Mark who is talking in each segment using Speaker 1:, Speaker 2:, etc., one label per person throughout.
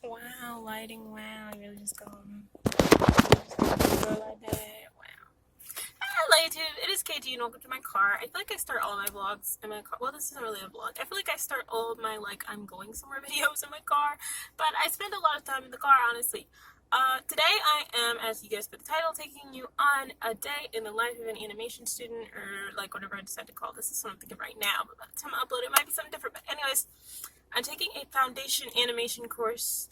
Speaker 1: Wow, lighting, wow, you really just go like that, wow. Hello YouTube, it is KT and welcome to my car. I feel like I start all my vlogs in my car. Well, this isn't really a vlog. I feel like I start all of my, I'm going somewhere videos in my car, but I spend a lot of time in the car, honestly. Today I am, as you guys put the title, taking you on a day in the life of an animation student, or whatever I decide to call this. This is what I'm thinking right now, but by the time I upload it might be something different. But anyways, I'm taking a foundation animation course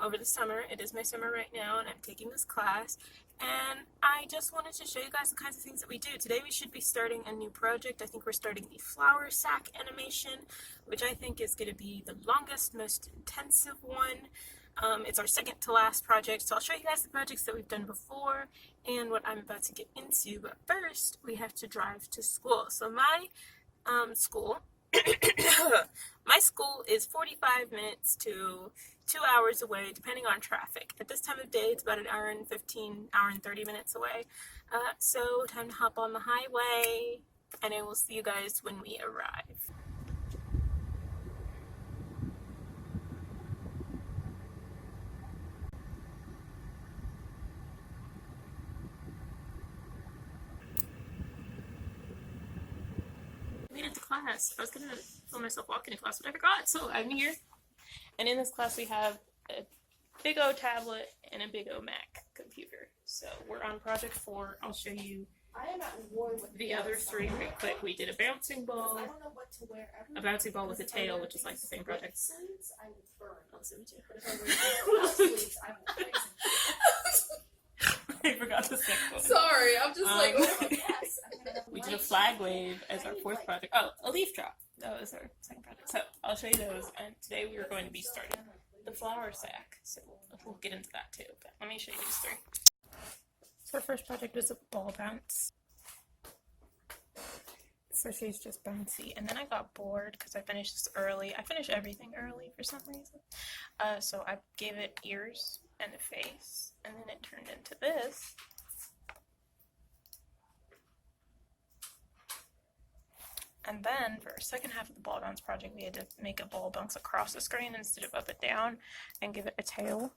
Speaker 1: over the summer. It is my summer right now, and I'm taking this class. And I just wanted to show you guys the kinds of things that we do. Today we should be starting a new project. I think we're starting the flower sack animation, which I think is going to be the longest, most intensive one. It's our second to last project, so I'll show you guys the projects that we've done before and what I'm about to get into. But first, we have to drive to school. So my school... my school is 45 minutes to 2 hours away, depending on traffic. At this time of day, it's about an hour and 15, hour and 30 minutes away. So time to hop on the highway, and I will see you guys when we arrive. Made it to class. I was gonna film myself walking to class, but I forgot, so I'm here. And in this class we have a big O tablet and a big O Mac computer. So we're on project 4. I'll show you the other 3 really quick. We did a bouncing ball, a bouncing ball with a tail, which is like the same project. I forgot the second one.
Speaker 2: Sorry, I'm just like, oh my gosh.
Speaker 1: We did a flag wave as our 4th project. Oh, a leaf drop. That was our 2nd project. So I'll show you those. And today we are going to be starting the flower sack. So we'll get into that too. But let me show you these 3. So our first project was a ball bounce. So she's just bouncy. And then I got bored because I finished this early. I finish everything early for some reason. So I gave it ears and a face. And then it turned into this. And then for our second half of the ball bounce project, we had to make a ball bounce across the screen instead of up and down and give it a tail.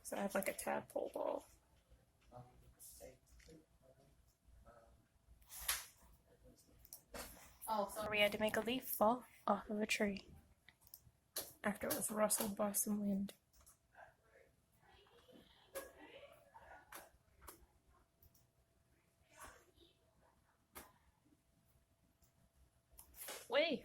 Speaker 1: So I have like a tadpole ball.
Speaker 2: Oh, so
Speaker 1: We had to make a leaf fall off of a tree after it was rustled by some wind. Wave.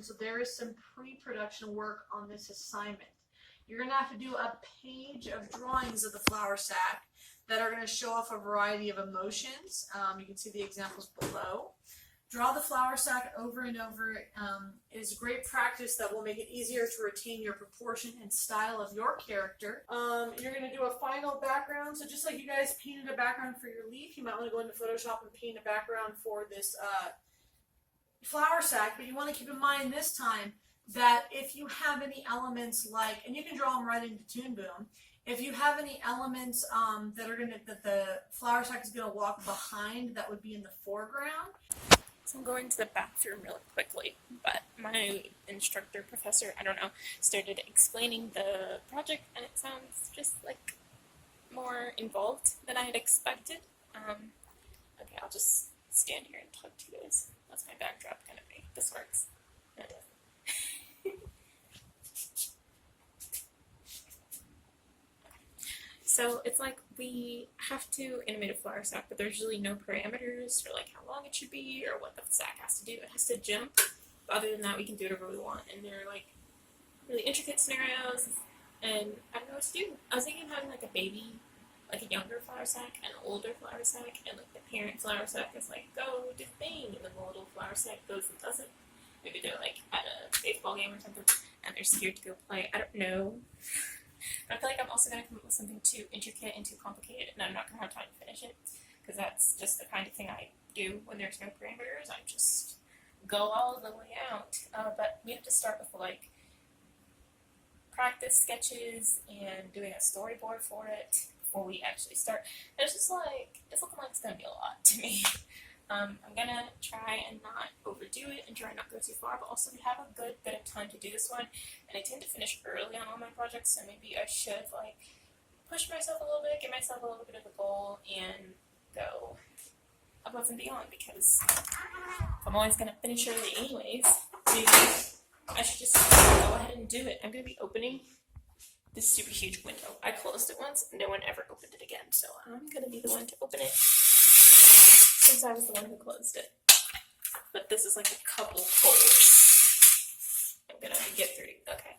Speaker 2: so there is some pre-production work on this assignment. You're going to have to do a page of drawings of the flower sack that are going to show off a variety of emotions. You can see the examples below. Draw the flower sack over and over. It is great practice that will make it easier to retain your proportion and style of your character. You're going to do a final background. So just like you guys painted a background for your leaf, you might want to go into Photoshop and paint a background for this flower sack. But you want to keep in mind this time that if you have any elements and you can draw them right into Toon Boom, if you have any elements that the flower sack is going to walk behind, that would be in the foreground.
Speaker 1: So I'm going to the bathroom really quickly, but my instructor, professor, I don't know, started explaining the project, and it sounds just more involved than I had expected. Okay, I'll just stand here and talk to you guys. That's my backdrop gonna be. This works. No, it doesn't. So it's we have to animate a flower sack, but there's really no parameters for how long it should be or what the sack has to do. It has to jump. But other than that, we can do whatever we want. And they're really intricate scenarios, and I don't know what to do. I was thinking of having a baby, a younger flower sack, and an older flower sack, and the parent flower sack is go do the thing, and then the little flower sack goes and does it. Maybe they're at a baseball game or something, and they're scared to go play. I don't know. But I feel I'm also going to come up with something too intricate and too complicated, and I'm not going to have time to finish it, because that's just the kind of thing I do when there's no parameters. I just go all the way out. But we have to start with practice sketches and doing a storyboard for it before we actually start. And it's just like, it's looking like it's gonna be a lot to me. I'm gonna try and not overdo it and try not go too far, but also we have a good bit of time to do this one, and I tend to finish early on all my projects, so maybe I should like push myself a little bit, give myself a little bit of a goal, and go above and beyond, because I'm always gonna finish early anyways. Maybe I should just go ahead and do it. I'm gonna be opening this super huge window. I closed it once, no one ever opened it again, so I'm gonna be the one to open it, since I was the one who closed it. But this is like a couple folds I'm gonna get through. Okay.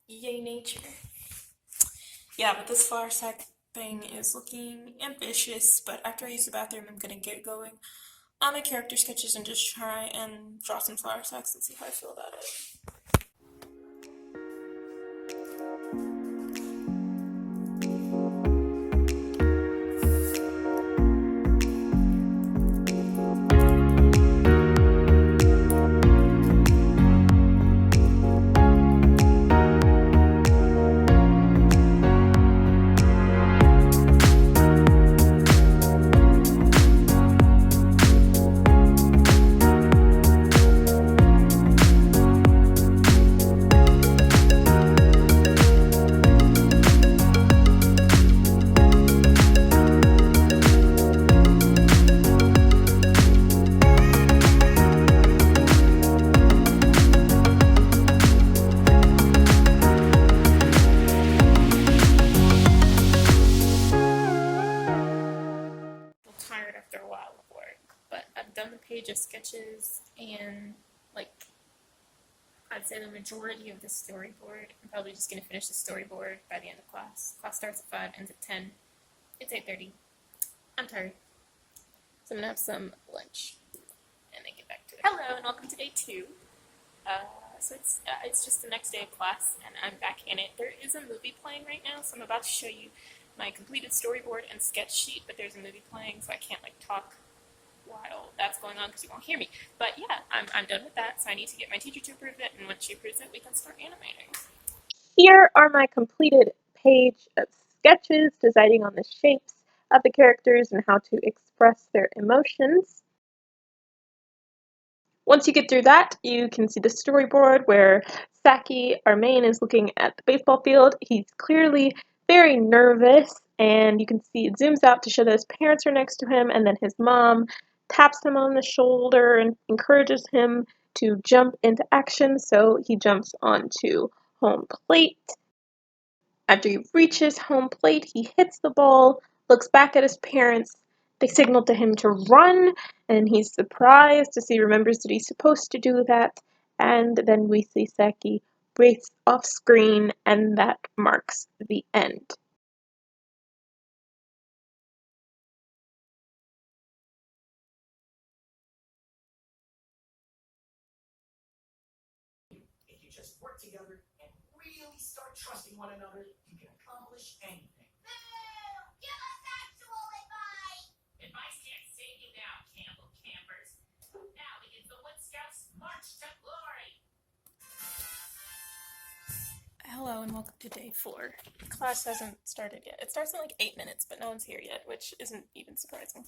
Speaker 1: Yay, nature. Yeah, but this flower sack thing is looking ambitious, but after I use the bathroom, I'm gonna get going on my character sketches and just try and draw some flower sacks and see how I feel about it. Tired after a while of work, but I've done the page of sketches and like I'd say the majority of the storyboard. I'm probably just gonna finish the storyboard by the end of class. Class starts at 5, ends at 10. It's 8:30. I'm tired, so I'm gonna have some lunch and then get back to it. Hello and welcome to day 2. So it's just the next day of class and I'm back in it. There is a movie playing right now, so I'm about to show you my completed storyboard and sketch sheet, but there's a movie playing, so I can't like talk while that's going on because you won't hear me. But yeah, I'm done with that, so I need to get my teacher to approve it, and once she approves it, we can start animating. Here are my completed page of sketches, deciding on the shapes of the characters and how to express their emotions. Once you get through that, you can see the storyboard where Saki, our main, is looking at the baseball field. He's clearly very nervous, and you can see it zooms out to show that his parents are next to him, and then his mom taps him on the shoulder and encourages him to jump into action, so he jumps onto home plate. After he reaches home plate, he hits the ball, looks back at his parents. They signal to him to run, and he's surprised as he remembers that he's supposed to do that. And then we see Saki race off screen, and that marks the end.
Speaker 3: If you just work together and really start trusting one another, you can accomplish anything.
Speaker 4: Give us actual advice!
Speaker 3: Advice can't save you now, Campbell campers. Now begins the Wood Scouts' March to Glory.
Speaker 1: Hello and welcome to day 4. Class hasn't started yet. It starts in like 8 minutes, but no one's here yet, which isn't even surprising.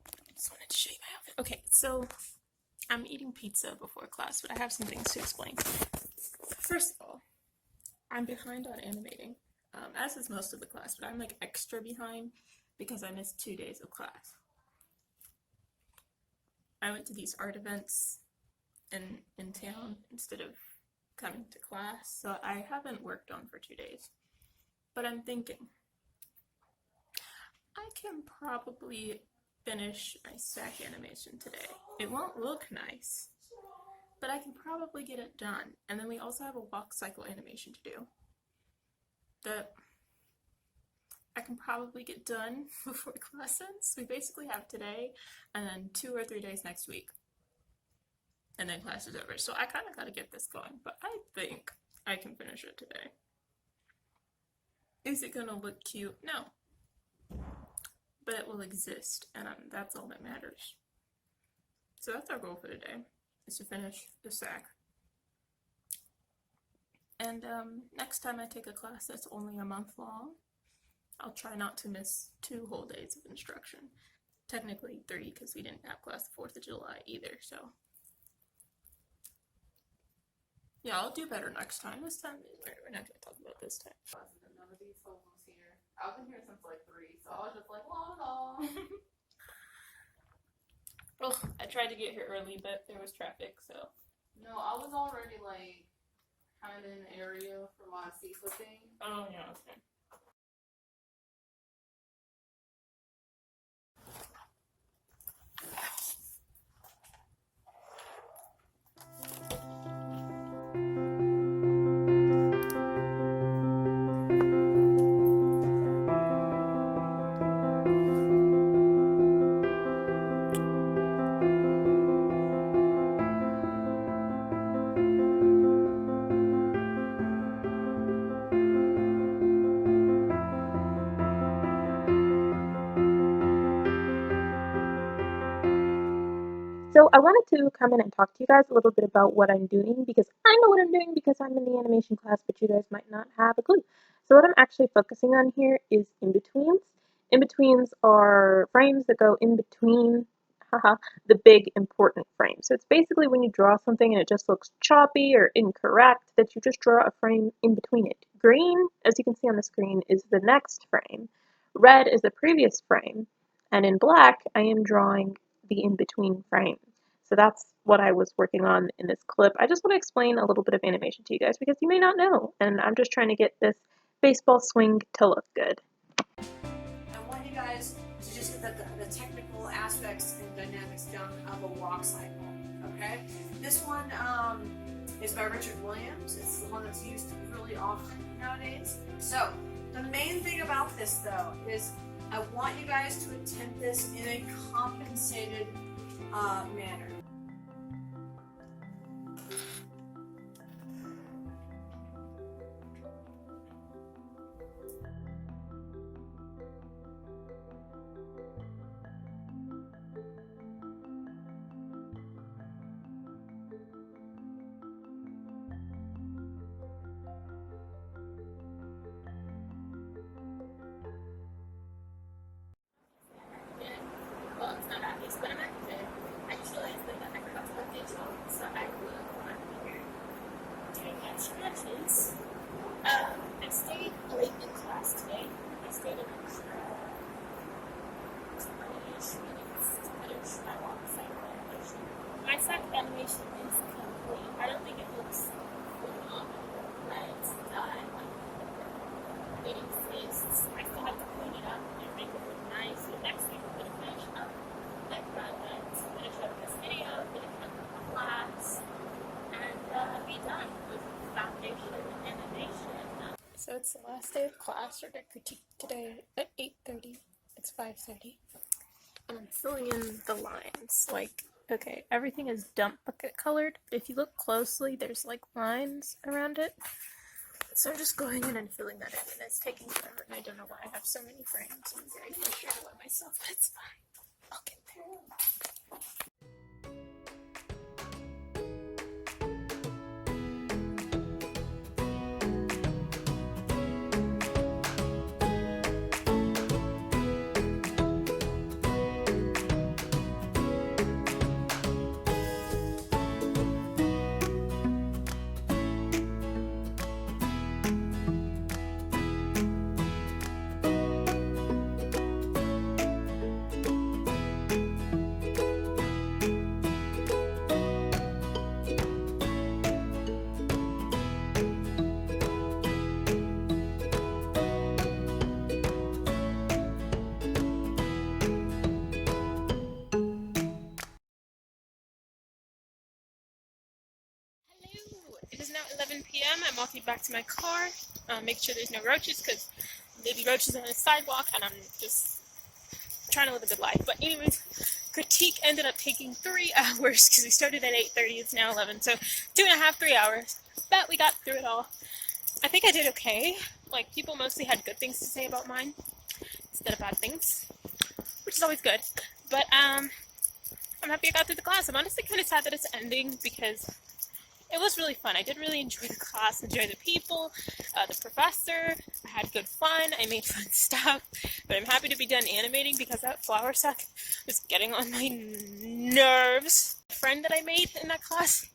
Speaker 1: I just wanted to show you my outfit. Okay, so I'm eating pizza before class, but I have some things to explain. First of all, I'm behind on animating, as is most of the class, but I'm like extra behind because I missed 2 days of class. I went to these art events in town instead of coming to class, so I haven't worked on for 2 days. But I'm thinking I can probably finish my sack animation today. It won't look nice, but I can probably get it done. And then we also have a walk cycle animation to do that I can probably get done before class ends. We basically have today and then 2 or 3 days next week. And then class is over. So I kind of got to get this going, but I think I can finish it today. Is it going to look cute? No. But it will exist, and that's all that matters. So that's our goal for today, is to finish the sack. And next time I take a class that's only a month long, I'll try not to miss 2 whole days of instruction. Technically 3, because we didn't have class the 4th of July either, so. Yeah, I'll do better next time. This time, we're not going to talk about this time.
Speaker 5: None of these folks was here. I've been here since like 3, so I was just like, la la.
Speaker 1: Well, I tried to get here early, but there was traffic, so.
Speaker 5: No, I was already like kind of in the area for my FIFA thing.
Speaker 1: Oh, yeah, okay.
Speaker 6: So I wanted to come in and talk to you guys a little bit about what I'm doing, because I know what I'm doing because I'm in the animation class, but you guys might not have a clue. So what I'm actually focusing on here is in-betweens. In-betweens are frames that go in between the big important frame. So it's basically when you draw something and it just looks choppy or incorrect, that you just draw a frame in between it. Green, as you can see on the screen, is the next frame. Red is the previous frame. And in black, I am drawing the in-between frame. So that's what I was working on in this clip. I just want to explain a little bit of animation to you guys because you may not know, and I'm just trying to get this baseball swing to look good.
Speaker 2: I want you guys to just get the technical aspects and dynamics down of a walk cycle, okay? This one is by Richard Williams. It's the one that's used really often nowadays. So, the main thing about this, though, is I want you guys to attempt this in a compensated manner.
Speaker 1: Well, it's not obvious, but I'm active. I just realized that I forgot to update you, so I will on here doing matches. I stayed late in class today. I stayed in extra 20-ish minutes to finish my walk cycle animation. My second animation is complete. I don't think it looks phenomenal, but it's done. It exists. I still have to clean it up and make it look nice. The next thing I'm going to finish up, like finish up this video, finish up the class, and be done with foundation animation. So it's the last day of class. We're going to critique today at 8:30. It's 5:30. And I'm filling in the lines. Like, okay, everything is dump bucket colored, but if you look closely, there's like lines around it. So I'm just going in and filling that in, and it's taking forever, and I don't know why I have so many frames. I'm very frustrated with myself, but it's fine. I'll get there. It is now 11 p.m. I'm walking back to my car, make sure there's no roaches, because maybe roaches on the sidewalk, and I'm just trying to live a good life. But anyways, critique ended up taking 3 hours, because we started at 8:30, it's now 11, so 2.5, 3 hours. But we got through it all. I think I did okay. Like, people mostly had good things to say about mine, instead of bad things, which is always good. But, I'm happy I got through the class. I'm honestly kind of sad that it's ending, because it was really fun. I did really enjoy the class, enjoy the people, the professor. I had good fun. I made fun stuff. But I'm happy to be done animating because that flower sack was getting on my nerves. A friend that I made in that class,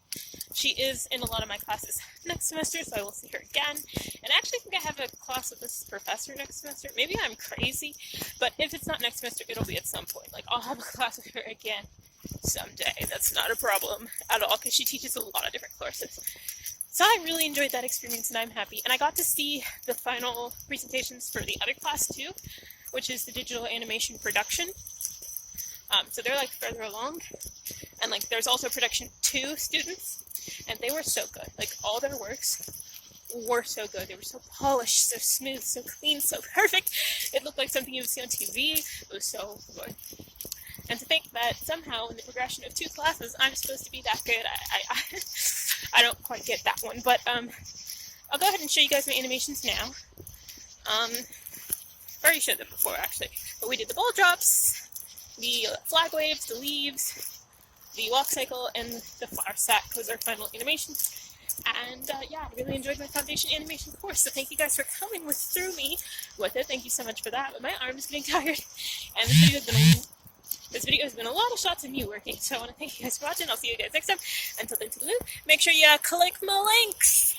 Speaker 1: she is in a lot of my classes next semester, so I will see her again. And I actually think I have a class with this professor next semester. Maybe I'm crazy, but if it's not next semester, it'll be at some point. Like, I'll have a class with her again someday. That's not a problem at all, because she teaches a lot of different courses. So I really enjoyed that experience, and I'm happy. And I got to see the final presentations for the other class too, which is the digital animation production. So they're like further along, and like there's also production 2 students, and they were so good. Like, all their works were so good. They were so polished, so smooth, so clean, so perfect. It looked like something you would see on TV. It was so good. And to think that somehow in the progression of 2 classes, I'm supposed to be that good, I don't quite get that one. But I'll go ahead and show you guys my animations now. I already showed them before, actually. But we did the ball drops, the flag waves, the leaves, the walk cycle, and the flower sack was our final animation. And yeah, I really enjoyed my foundation animation course, so thank you guys for coming through me with it. Thank you so much for that. But my arm is getting tired, and this video has been a lot of shots of me working, so I want to thank you guys for watching. I'll see you guys next time. Until then, make sure you click my links.